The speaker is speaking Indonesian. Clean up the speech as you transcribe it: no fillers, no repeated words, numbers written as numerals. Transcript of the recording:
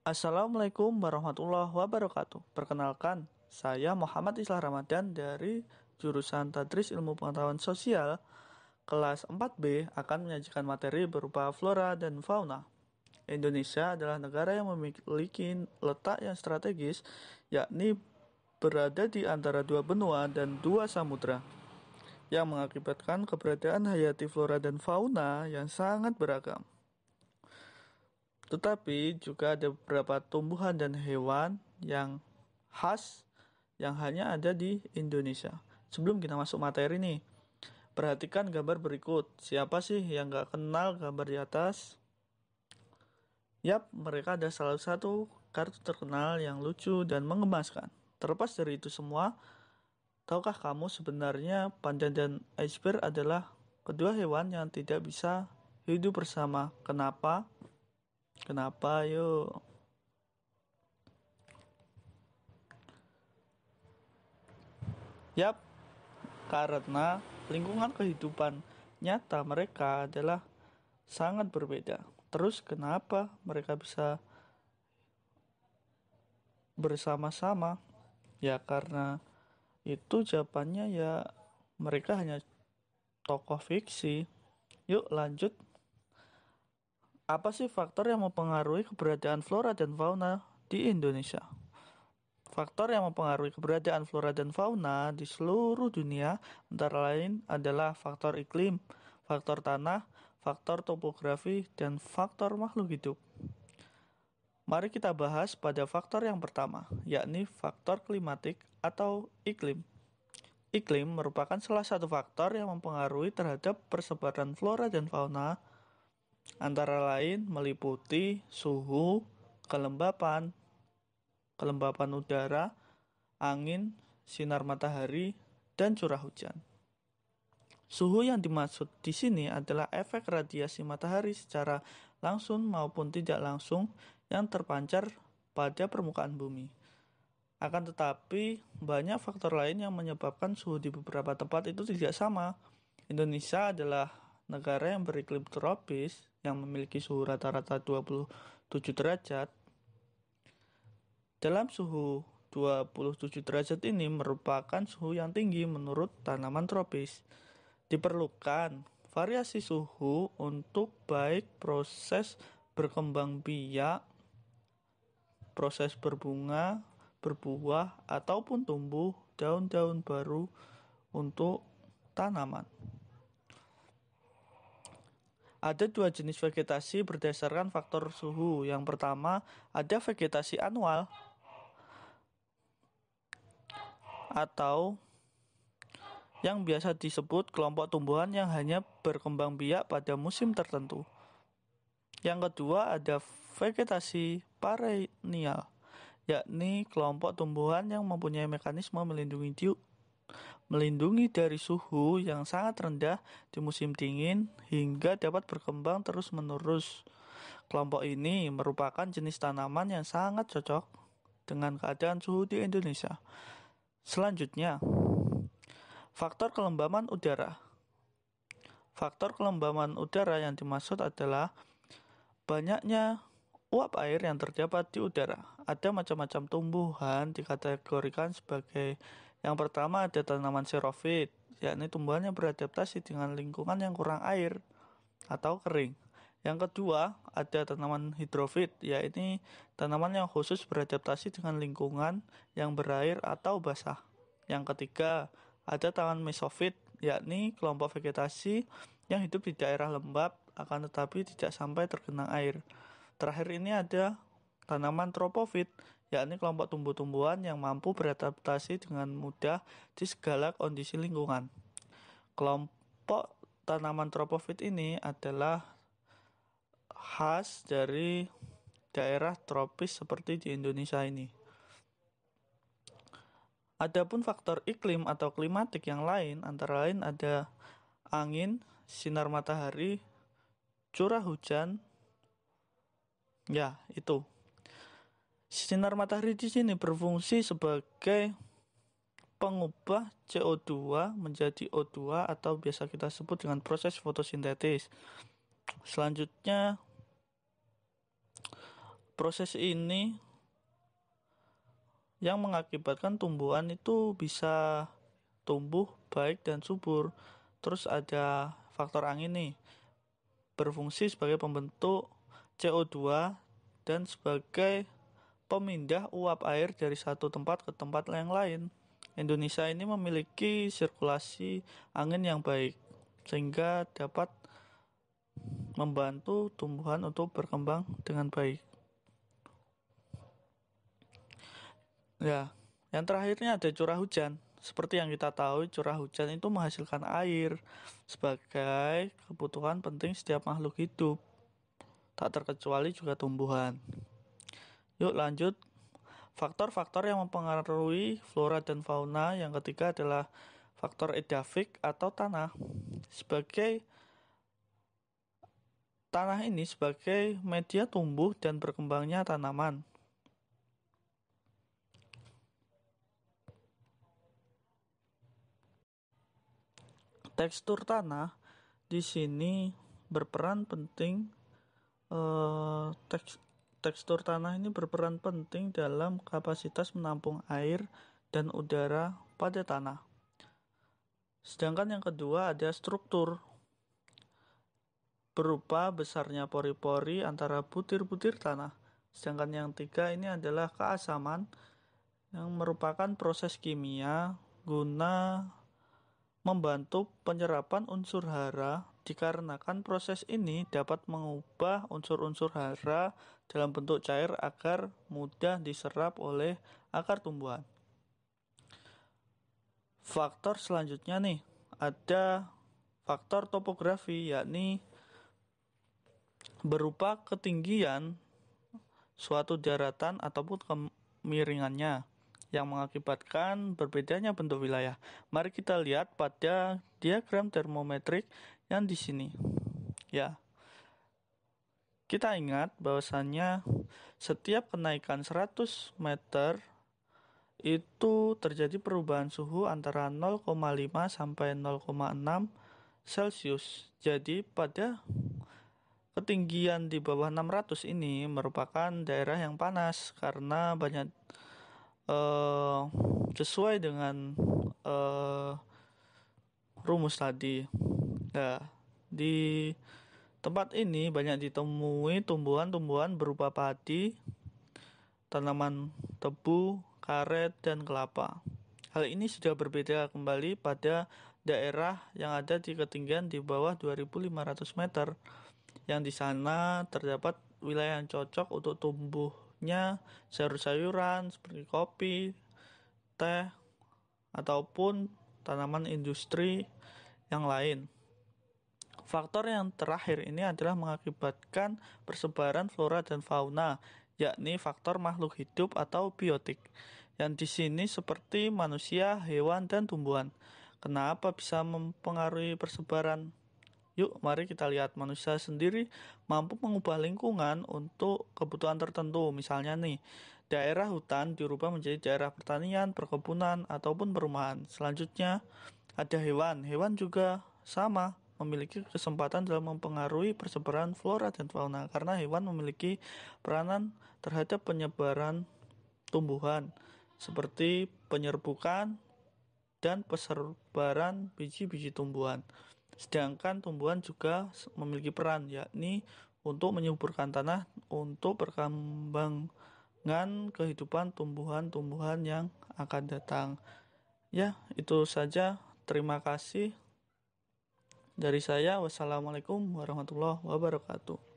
Assalamualaikum warahmatullahi wabarakatuh. Perkenalkan, saya Muhammad Islah Ramadan dari jurusan Tadris Ilmu Pengetahuan Sosial kelas 4B akan menyajikan materi berupa flora dan fauna. Indonesia adalah negara yang memiliki letak yang strategis, yakni berada di antara dua benua dan dua samudra, yang mengakibatkan keberadaan hayati flora dan fauna yang sangat beragam. Tetapi juga ada beberapa tumbuhan dan hewan yang khas yang hanya ada di Indonesia. Sebelum kita masuk materi nih, perhatikan gambar berikut. Siapa sih yang gak kenal gambar di atas? Yap, mereka ada salah satu kartu terkenal yang lucu dan mengemaskan. Terlepas dari itu semua, tahukah kamu sebenarnya panda dan iceberg adalah kedua hewan yang tidak bisa hidup bersama? Kenapa? Kenapa? Yuk. Yap, karena lingkungan kehidupan nyata mereka adalah sangat berbeda. Terus kenapa mereka bisa bersama-sama? Ya karena itu jawabannya ya mereka hanya tokoh fiksi. Yuk lanjut. Apa sih faktor yang mempengaruhi keberadaan flora dan fauna di Indonesia? Faktor yang mempengaruhi keberadaan flora dan fauna di seluruh dunia antara lain adalah faktor iklim, faktor tanah, faktor topografi, dan faktor makhluk hidup. Mari kita bahas pada faktor yang pertama, yakni faktor klimatik atau iklim. Iklim merupakan salah satu faktor yang mempengaruhi terhadap persebaran flora dan fauna, antara lain meliputi suhu, kelembapan, kelembapan udara, angin, sinar matahari, dan curah hujan. Suhu yang dimaksud di sini adalah efek radiasi matahari secara langsung maupun tidak langsung yang terpancar pada permukaan bumi. Akan tetapi, banyak faktor lain yang menyebabkan suhu di beberapa tempat itu tidak sama. Indonesia adalah negara yang beriklim tropis yang memiliki suhu rata-rata 27 derajat. Dalam suhu 27 derajat ini merupakan suhu yang tinggi menurut tanaman tropis. Diperlukan variasi suhu untuk baik proses berkembang biak, proses berbunga, berbuah, ataupun tumbuh daun-daun baru untuk tanaman. Ada dua jenis vegetasi berdasarkan faktor suhu. Yang pertama, ada vegetasi anual atau yang biasa disebut kelompok tumbuhan yang hanya berkembang biak pada musim tertentu. Yang kedua ada vegetasi perennial, yakni kelompok tumbuhan yang mempunyai mekanisme melindungi dari suhu yang sangat rendah di musim dingin hingga dapat berkembang terus-menerus. Kelompok ini merupakan jenis tanaman yang sangat cocok dengan keadaan suhu di Indonesia. Selanjutnya, faktor kelembaban udara. Faktor kelembaban udara yang dimaksud adalah banyaknya uap air yang terdapat di udara. Ada macam-macam tumbuhan dikategorikan sebagai yang pertama ada tanaman xerophyt, yakni tumbuhan yang beradaptasi dengan lingkungan yang kurang air atau kering. Yang kedua ada tanaman hidrofit, yaitu tanaman yang khusus beradaptasi dengan lingkungan yang berair atau basah. Yang ketiga ada tanaman mesofit, yakni kelompok vegetasi yang hidup di daerah lembab akan tetapi tidak sampai tergenang air. Terakhir ini ada tanaman tropofit, yakni kelompok tumbuh-tumbuhan yang mampu beradaptasi dengan mudah di segala kondisi lingkungan. Kelompok tanaman tropofit ini adalah khas dari daerah tropis seperti di Indonesia ini. Adapun faktor iklim atau klimatik yang lain antara lain ada angin, sinar matahari, curah hujan. Ya, itu. Sinar matahari di sini berfungsi sebagai pengubah CO2 menjadi O2 atau biasa kita sebut dengan proses fotosintesis. Selanjutnya Proses ini yang mengakibatkan tumbuhan itu bisa tumbuh baik dan subur. Terus ada faktor angin nih, berfungsi sebagai pembentuk CO2 dan sebagai pemindah uap air dari satu tempat ke tempat yang lain. Indonesia ini memiliki sirkulasi angin yang baik, sehingga dapat membantu tumbuhan untuk berkembang dengan baik. Ya, yang terakhirnya ada curah hujan. Seperti yang kita tahu, curah hujan itu menghasilkan air sebagai kebutuhan penting setiap makhluk hidup, tak terkecuali juga tumbuhan. Yuk lanjut. Faktor-faktor yang mempengaruhi flora dan fauna yang ketiga adalah faktor edafik atau tanah. Tanah ini sebagai media tumbuh dan berkembangnya tanaman. Tekstur tanah di sini berperan penting. Tekstur tanah ini berperan penting dalam kapasitas menampung air dan udara pada tanah. Sedangkan yang kedua ada struktur, berupa besarnya pori-pori antara butir-butir tanah. Sedangkan yang tiga ini adalah keasaman, yang merupakan proses kimia guna membantu penyerapan unsur hara, dikarenakan proses ini dapat mengubah unsur-unsur hara dalam bentuk cair agar mudah diserap oleh akar tumbuhan. Faktor selanjutnya nih, ada faktor topografi, yakni berupa ketinggian suatu daratan ataupun kemiringannya yang mengakibatkan berbedanya bentuk wilayah. Mari kita lihat pada diagram termometrik yang di sini. Ya. Kita ingat bahwasannya setiap kenaikan 100 meter itu terjadi perubahan suhu antara 0,5 sampai 0,6 Celcius. Jadi pada ketinggian di bawah 600 ini merupakan daerah yang panas karena banyak sesuai dengan rumus tadi. Nah, di tempat ini banyak ditemui tumbuhan-tumbuhan berupa padi, tanaman tebu, karet, dan kelapa. Hal ini sudah berbeda kembali pada daerah yang ada di ketinggian di bawah 2.500 meter, yang di sana terdapat wilayah yang cocok untuk tumbuhnya sayur-sayuran seperti kopi, teh, ataupun tanaman industri yang lain. Faktor yang terakhir ini adalah mengakibatkan persebaran flora dan fauna, yakni faktor makhluk hidup atau biotik, yang di sini seperti manusia, hewan, dan tumbuhan. Kenapa bisa mempengaruhi persebaran? Yuk, mari kita lihat. Manusia sendiri mampu mengubah lingkungan untuk kebutuhan tertentu. Misalnya nih, daerah hutan dirubah menjadi daerah pertanian, perkebunan, ataupun perumahan. Selanjutnya, ada hewan. Hewan juga sama, memiliki kesempatan dalam mempengaruhi persebaran flora dan fauna, karena hewan memiliki peranan terhadap penyebaran tumbuhan, seperti penyerbukan dan persebaran biji-biji tumbuhan. Sedangkan tumbuhan juga memiliki peran, yakni untuk menyuburkan tanah untuk perkembangan kehidupan tumbuhan-tumbuhan yang akan datang. Ya, itu saja. Terima kasih dari saya. Wassalamualaikum warahmatullahi wabarakatuh.